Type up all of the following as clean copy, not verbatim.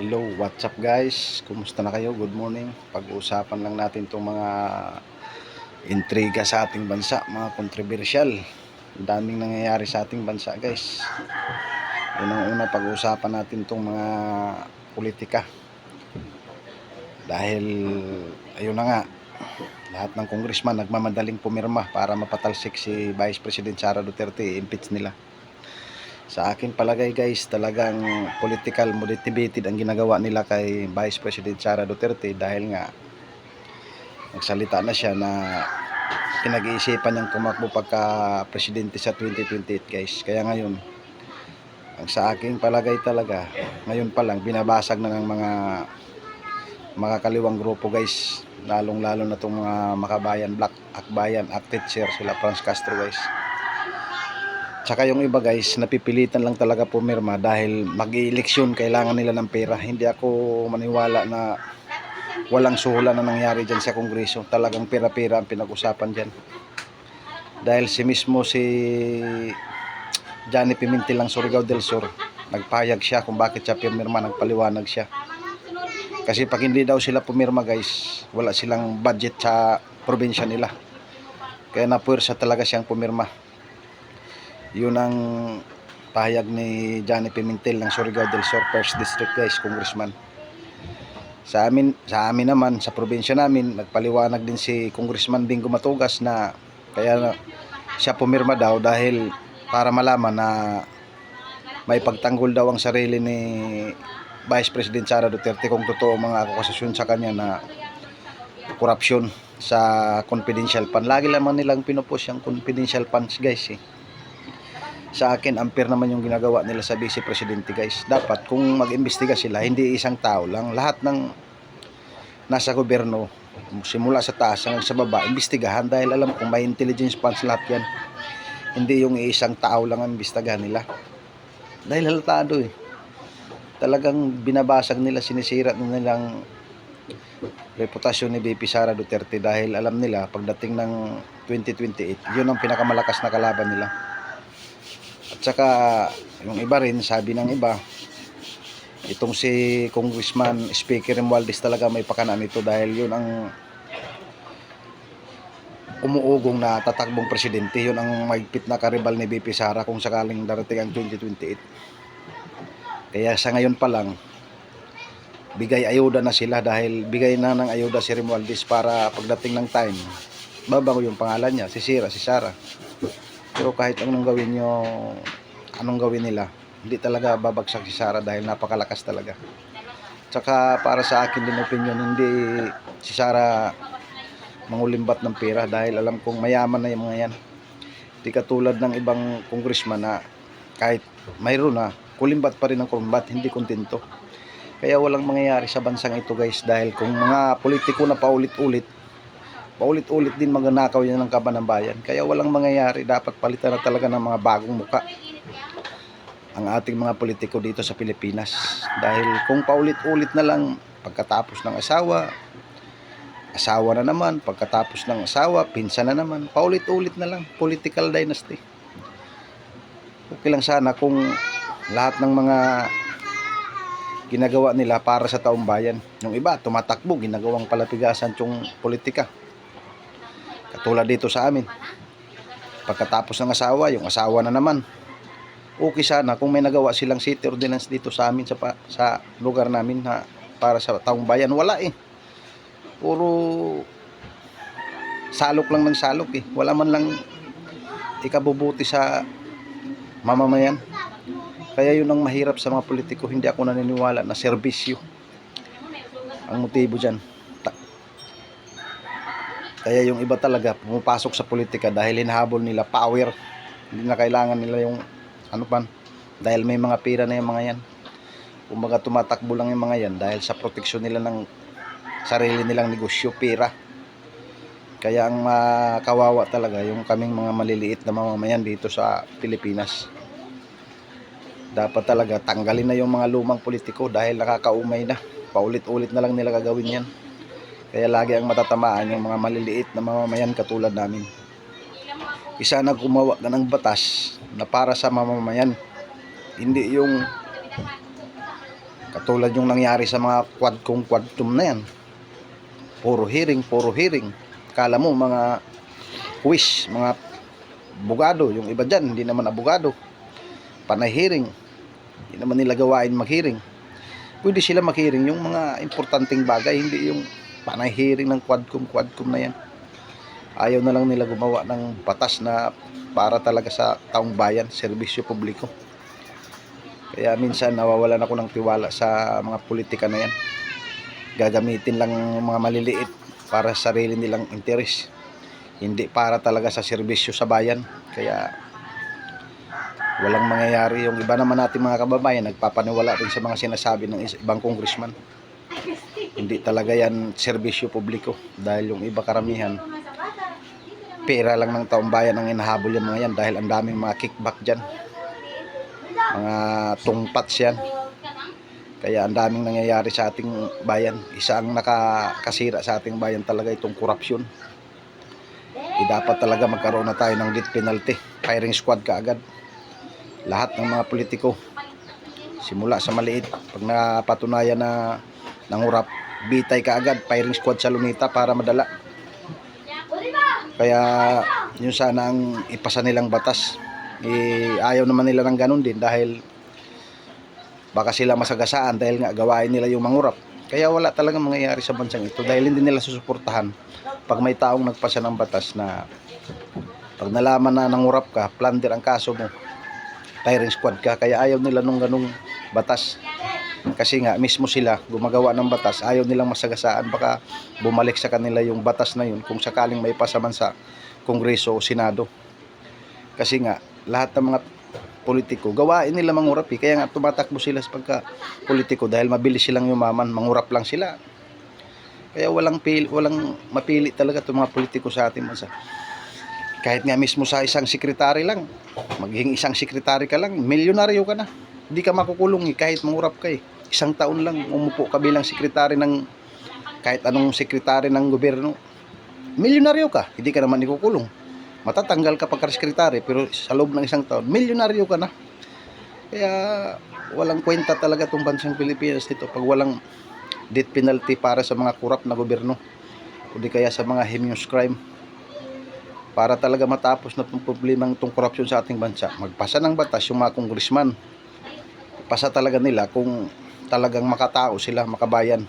Hello, what's up guys? Kumusta na kayo? Good morning. Pag-uusapan lang natin itong mga intriga sa ating bansa, mga kontrobersyal. Ang daming nangyayari sa ating bansa guys. Unang-una, pag-uusapan natin itong mga politika. Dahil, ayun na nga, lahat ng congressman nagmamadaling pumirma para mapatalsik si Vice President Sara Duterte, impeach nila. Sa akin palagay guys, talagang political motivated ang ginagawa nila kay Vice President Sara Duterte dahil nga nagsalita na siya na pinag-iisipan niyang tumakbo pagka presidente sa 2028 guys. Kaya ngayon, ang sa aking palagay talaga, ngayon pa lang binabasag na ng mga kaliwang grupo guys, lalong lalo na itong mga makabayan, Black Akbayan, Actitcher, sila Franz Castro guys. Tsaka yung iba guys, napipilitan lang talaga pumirma dahil mag-i-eleksyon, kailangan nila ng pera. Hindi ako maniwala na walang suhulan na nangyari dyan sa Kongreso. Talagang pera-pera ang pinag-usapan dyan. Dahil si Johnny Pimentel ng Surigao del Sur, nagpahayag siya kung bakit siya pumirma, nagpaliwanag siya. Kasi pag hindi daw sila pumirma guys, wala silang budget sa probinsya nila. Kaya napuwersa talaga siyang pumirma. Yun ang pahayag ni Johnny Pimentel ng Surigao del Sur 1st District guys, congressman. Sa amin naman, sa probinsya namin, nagpaliwanag din si Congressman Bingo Matugas na kaya siya pumirma daw dahil para malaman na may pagtanggol daw ang sarili ni Vice President Sara Duterte kung totoo mga akusasyon sa kanya na korupsyon sa confidential fund. Lagi lamang nilang pinupost yung confidential funds guys eh. Sa akin, unfair naman yung ginagawa nila sa Vice Presidente guys. Dapat kung mag-imbestiga sila, hindi isang tao lang. Lahat ng nasa gobyerno, simula sa taas hanggang sa baba, imbestigahan dahil alam kong may intelligence funds lahat yan. Hindi yung isang tao lang ang imbestigahan nila. Dahil halatado eh. Talagang binabasag nila, sinisira nilang reputasyon ni VP Sara Duterte dahil alam nila pagdating ng 2028, yun ang pinakamalakas na kalaban nila. At saka yung iba rin, sabi ng iba, itong si Congressman Speaker Romualdez talaga may pakana nito dahil yun ang umuugong na tatakbong presidente. Yun ang mahigpit na karibal ni VP Sara kung sakaling darating ang 2028. Kaya sa ngayon pa lang, bigay ayuda na sila dahil bigay na ng ayuda si Romualdez para pagdating ng time, babago yung pangalan niya, si Sara. Pero kahit anong gawin nila, hindi talaga babagsak si Sara dahil napakalakas talaga. Tsaka para sa akin din opinion, hindi si Sara mangulimbat ng pera dahil alam kong mayaman na yung mga yan. Hindi katulad ng ibang congressman na kahit mayroon na, kulimbat pa rin ang kulimbat, hindi kontento. Kaya walang mangyayari sa bansang ito guys dahil kung mga politiko na paulit-ulit din magnanakaw yan ng kaban ng bayan. Kaya walang mangyayari, dapat palitan na talaga ng mga bagong muka ang ating mga politiko dito sa Pilipinas. Dahil kung paulit-ulit na lang, pagkatapos ng asawa na naman, pagkatapos ng asawa, pinsan na naman, paulit-ulit na lang, political dynasty. Okay lang sana kung lahat ng mga ginagawa nila para sa taong bayan. Yung iba, tumatakbo, ginagawang palapigasan yung politika. Katulad dito sa amin, pagkatapos ng asawa, yung asawa na naman. Okay sana kung may nagawa silang city ordinance dito sa amin sa lugar namin na para sa taong bayan. Wala eh. Puro salok lang ng salok eh. Wala man lang ikabubuti sa mamamayan. Kaya yun ang mahirap sa mga politiko. Hindi ako naniniwala na serbisyo ang motibo dyan. Kaya yung iba talaga pumapasok sa politika dahil hinahabol nila power. Hindi na kailangan nila yung ano pa, dahil may mga pera na yung mga yan. Kumbaga tumatakbo lang yung mga yan dahil sa proteksyon nila ng sarili nilang negosyo, pera. Kaya ang kawawa talaga yung kaming mga maliliit na mamamayan dito sa Pilipinas. Dapat talaga tanggalin na yung mga lumang politiko dahil nakakaumay na. Paulit-ulit na lang nila gagawin yan. Kaya lagi ang matatamaan yung mga maliliit na mamamayan katulad namin. Isa na gumawa na ng batas na para sa mamamayan. Hindi yung Katulad yung nangyari sa mga quadcom na yan. Puro hearing. Kala mo mga quiz, mga abogado. Yung iba dyan, hindi naman abogado. Panay hearing. Hindi naman nila gawain mag-hearing. Pwede sila mag-hearing yung mga importanteng bagay, hindi yung panay hearing ng quadcom na yan. Ayaw na lang nila gumawa ng batas na para talaga sa taong bayan, serbisyo publiko. Kaya minsan nawawalan ako ng tiwala sa mga politika na yan. Gagamitin lang mga maliliit para sa sarili nilang interes, hindi para talaga sa serbisyo sa bayan. Kaya walang mangyayari. Yung iba naman natin mga kababayan nagpapaniwala rin sa mga sinasabi ng ibang congressman. Hindi talaga yan serbisyo publiko, dahil yung iba karamihan pera lang ng taong bayan ang inahabol yung mga yan, dahil ang daming mga kickback dyan, mga tungpats yan. Kaya ang daming nangyayari sa ating bayan. Isa ang nakakasira sa ating bayan talaga itong korupsyon. Dapat talaga magkaroon na tayo ng death penalty, firing squad kaagad. Lahat ng mga politiko, simula sa maliit, pag napatunayan na nangurap, bitay kaagad, firing squad sa lunita para madala. Kaya yun sana ang ipasa nilang batas. Ayaw naman nila ng ganun din, dahil baka sila masagasaan dahil nga gawain nila yung mangurap. Kaya wala talagang mangyayari sa bansang ito, dahil hindi nila susuportahan pag may taong nagpasa ng batas na pag nalaman na nangurap ka, plunder ang kaso mo, firing squad ka. Kaya ayaw nila nung ganung batas, kasi nga mismo sila gumagawa ng batas, ayaw nilang masagasaan, baka bumalik sa kanila yung batas na yun kung sakaling may pasaman sa Kongreso o Senado. Kasi nga lahat ng mga politiko gawain nila mangurap kaya nga tumatakbo sila sa pagka politiko, dahil mabilis silang yumaman, mangurap lang sila. Kaya walang mapili talaga itong mga politiko sa ating bansa. Kahit nga mismo sa isang sekretary lang, magiging isang sekretary ka lang, milyonaryo ka na. Hindi ka makukulong kahit mangurap ka Isang taon lang umupo ka bilang sekretary ng kahit anong sekretary ng gobyerno, milyonaryo ka, hindi ka naman ikukulong. Matatanggal ka pagka-sekretary, pero sa loob ng isang taon, milyonaryo ka na. Kaya walang kwenta talaga itong bansang Pilipinas dito pag walang death penalty para sa mga korap na gobyerno, o di kaya sa mga heinous crime. Para talaga matapos na itong problema ng korupsyon sa ating bansa, magpasa ng batas yung mga congressman. Pasa talaga nila kung talagang makatao sila, makabayan,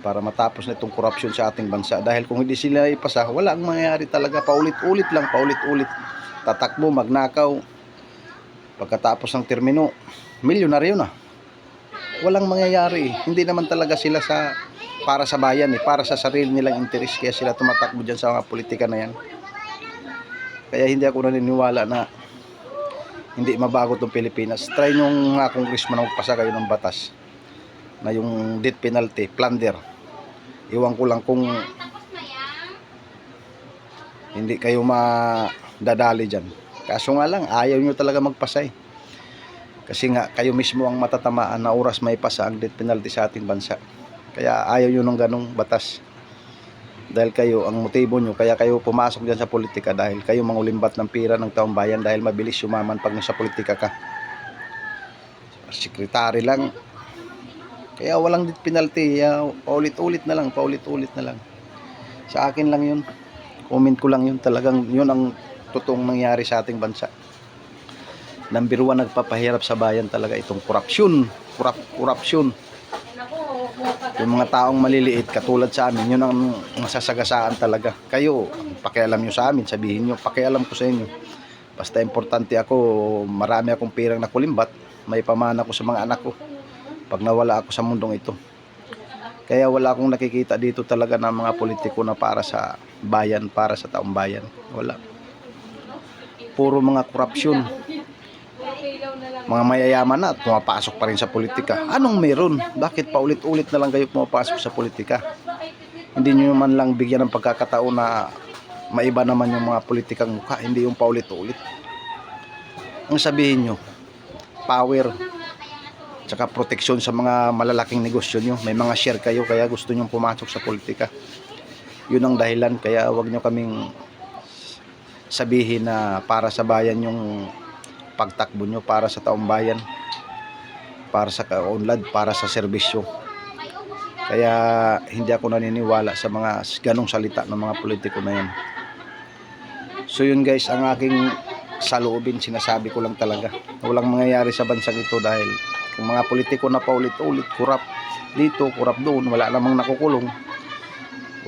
para matapos na itong korupsyon sa ating bansa. Dahil kung hindi sila ipasa, wala ang mangyayari talaga. Paulit-ulit. Tatakbo, magnakaw. Pagkatapos ng termino, milyonaryo na. Walang mangyayari. Hindi naman talaga sila para sa bayan para sa sarili nilang interes. Kaya sila tumatakbo dyan sa mga politika na yan. Kaya hindi ako naniniwala na hindi mabago itong Pilipinas. Try nyo mga congressman magpasa kayo ng batas na yung death penalty, plunder. Iwan ko lang kung hindi kayo madadali dyan. Kaso nga lang, ayaw nyo talaga magpasa Kasi nga, kayo mismo ang matatamaan na oras may pasa ang death penalty sa ating bansa. Kaya ayaw nyo ng ganong batas. Dahil kayo, ang motibo nyo, kaya kayo pumasok dyan sa politika, dahil kayo mangulimbat ng pira ng taong bayan, dahil mabilis yumaman pag nasa politika ka. Sekretary lang. Kaya walang death penalty, paulit-ulit na lang. Sa akin lang yun. Comment ko lang yun. Talagang yun ang totoong nangyari sa ating bansa. Number 1 nagpapahirap sa bayan talaga itong korupsyon. Yung mga taong maliliit katulad sa amin, yun ang masasagasaan talaga. Kayo, pakialam nyo sa amin, sabihin nyo, pakialam ko sa inyo. Basta importante ako, marami akong pirang nakulimbat, may pamana ko sa mga anak ko pag nawala ako sa mundong ito. Kaya wala akong nakikita dito talaga ng mga politiko na para sa bayan, para sa taong bayan. Wala. Puro mga korupsyon. Mga mayayaman na pumapasok pa rin sa politika. Anong meron? Bakit paulit-ulit na lang kayo pumapasok sa politika? Hindi nyo man lang bigyan ng pagkakataon na maiba naman yung mga politikang mukha, hindi yung paulit-ulit. Ang sabihin nyo, power, tsaka proteksyon sa mga malalaking negosyo nyo. May mga share kayo, kaya gusto nyo pumasok sa politika. Yun ang dahilan, kaya wag nyo kaming sabihin na para sa bayan yung pagtakbo nyo, para sa taong bayan. para sa kaunlad, para sa serbisyo. Kaya hindi ako naniniwala sa mga ganong salita ng mga politiko na yan. So yun guys, ang aking saloobin, sinasabi ko lang talaga. Walang mangyayari sa bansang ito dahil kung mga politiko na paulit-ulit, kurap dito, kurap doon, wala namang nakukulong.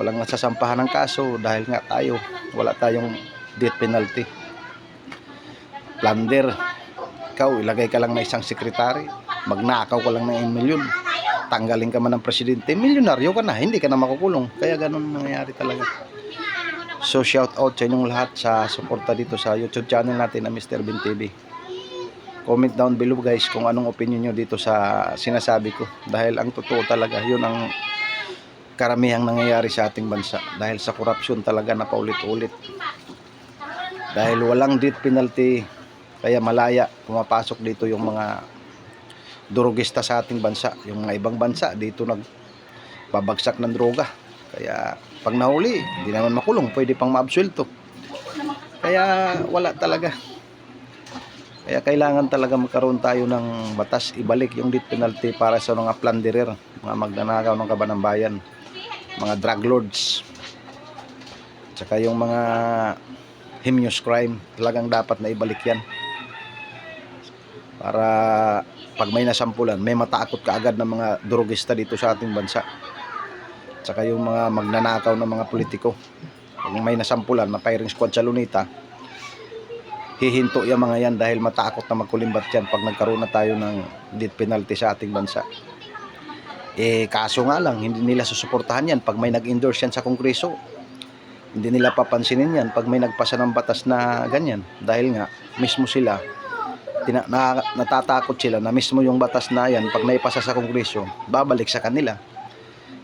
Walang nasasampahan ng kaso dahil nga tayo, wala tayong death penalty. Plunder, ikaw ilagay ka lang na isang sekretary, magnakaw ka lang ng 1 milyon, tanggalin ka man ng presidente, milyonaryo ka na, hindi ka na makukulong. Kaya ganun nangyayari talaga. So shout out sa inyong lahat sa suporta dito sa YouTube channel natin na Mr. Bin TV. Comment down below guys kung anong opinion nyo dito sa sinasabi ko, dahil ang totoo talaga yun ang karamihang nangyayari sa ating bansa dahil sa korupsyon talaga na paulit-ulit. Dahil walang death penalty, kaya malaya pumapasok dito yung mga drogista sa ating bansa. Yung mga ibang bansa dito nagbabagsak ng droga, kaya pag nahuli hindi naman makulong, pwede pang maabsuelto. Kaya wala talaga. Kaya kailangan talaga magkaroon tayo ng batas, ibalik yung death penalty para sa mga plunderer, mga magnanakaw ng kaban ng bayan, mga drug lords, tsaka yung mga heinous crime. Talagang dapat na ibalik yan para pag may nasampulan, may matakot kaagad ng mga drogista dito sa ating bansa. Tsaka yung mga magnanakaw ng mga politiko, pag may nasampulan na firing squad sa Lunita, hihinto yung mga yan dahil matakot na magkulimbat yan pag nagkaroon na tayo ng death penalty sa ating bansa. Kaso nga lang, hindi nila susuportahan yan pag may nag-endorse yan sa Kongreso. Hindi nila papansinin yan pag may nagpasa ng batas na ganyan, dahil nga mismo sila natatakot sila na mismo yung batas na yan pag naipasa sa Kongreso, babalik sa kanila.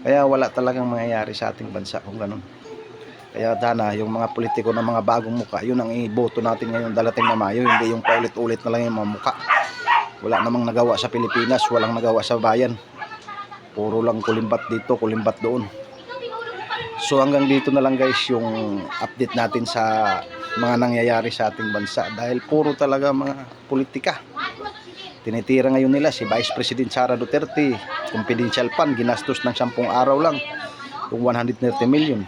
Kaya wala talagang mangyayari sa ating bansa kung ganun. Kaya sana yung mga politiko na mga bagong muka, yun ang iboto natin ngayon darating na Mayo, hindi yung paulit-ulit na lang yung mga muka. Wala namang nagawa sa Pilipinas, walang nagawa sa bayan, puro lang kulimbat dito, kulimbat doon. So hanggang dito na lang guys yung update natin sa mga nangyayari sa ating bansa, dahil puro talaga mga politika. Tinitira ngayon nila si Vice President Sara Duterte, confidential fund ginastos ng 10 araw lang yung 130 million.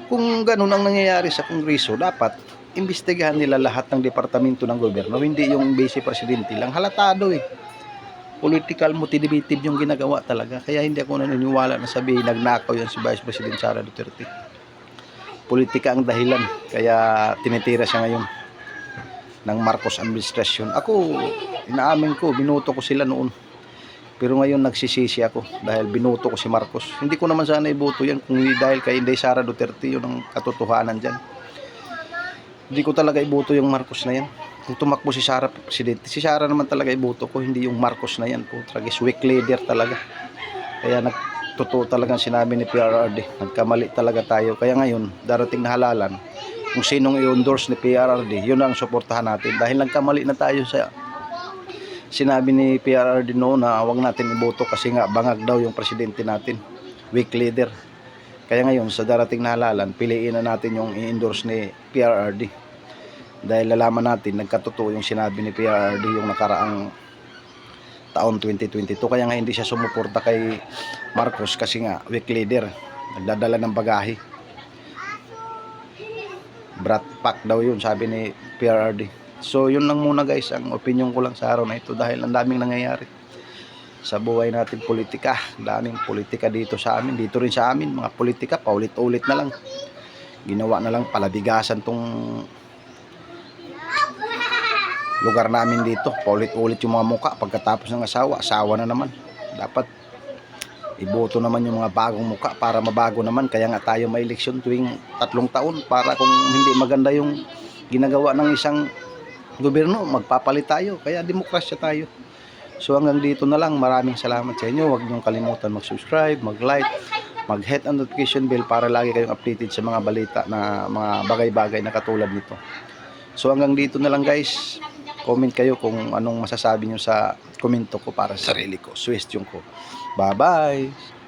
Kung ganun ang nangyayari sa Kongreso, dapat imbestigahan nila lahat ng departamento ng gobyerno, hindi yung Vice Presidente lang. Halatado political motivative yung ginagawa talaga. Kaya hindi ako naniniwala na sabihin nagnakaw yan si Vice President Sara Duterte. Politika ang dahilan kaya tinitira siya ngayon ng Marcos administration. Ako, inaamin ko, binuto ko sila noon, pero ngayon nagsisisi ako dahil binuto ko si Marcos. Hindi ko naman sana iboto yan kung hindi dahil kay Inday Sara Duterte. Yun ang katotohanan dyan. Hindi ko talaga iboto yung Marcos na yan. Kung tumakbo si Sara presidente, si Sara naman talaga iboto ko, hindi yung Marcos na yan po. Tragis weak leader talaga. Kaya totoo talagang sinabi ni PRRD, nagkamali talaga tayo. Kaya ngayon darating na halalan, kung sinong i-endorse ni PRRD, yun ang suportahan natin. Dahil nagkamali na tayo sa sinabi ni PRRD noon na wag natin iboto kasi nga bangag daw yung presidente natin, weak leader. Kaya ngayon sa darating na halalan, piliin na natin yung i-endorse ni PRRD, dahil lalaman natin nagkatotoo yung sinabi ni PRRD yung nakaraang taon 2022. Kaya nga hindi siya sumuporta kay Marcos kasi nga weak leader, nagdadala ng bagahe, brat pack daw yun sabi ni PRRD. So yun lang muna guys ang opinion ko lang sa araw na ito, dahil ang daming nangyayari sa buhay natin politika. Daming politika dito sa amin, dito rin sa amin mga politika paulit-ulit na lang, ginawa na lang palabigasan tong lugar namin dito. Paulit-ulit yung mga muka, pagkatapos ng asawa na naman. Dapat iboto naman yung mga bagong muka para mabago naman. Kaya nga tayo may eleksyon tuwing 3 taon, para kung hindi maganda yung ginagawa ng isang gobyerno, magpapalit tayo. Kaya demokrasya tayo. So hanggang dito na lang. Maraming salamat sa inyo. Huwag niyong kalimutan mag-subscribe, mag-like, mag-hit ang notification bell para lagi kayong updated sa mga balita na mga bagay-bagay na katulad nito. So hanggang dito na lang guys. Comment kayo kung anong masasabi nyo sa komento ko para sa sarili ko, suggestion ko. Bye bye!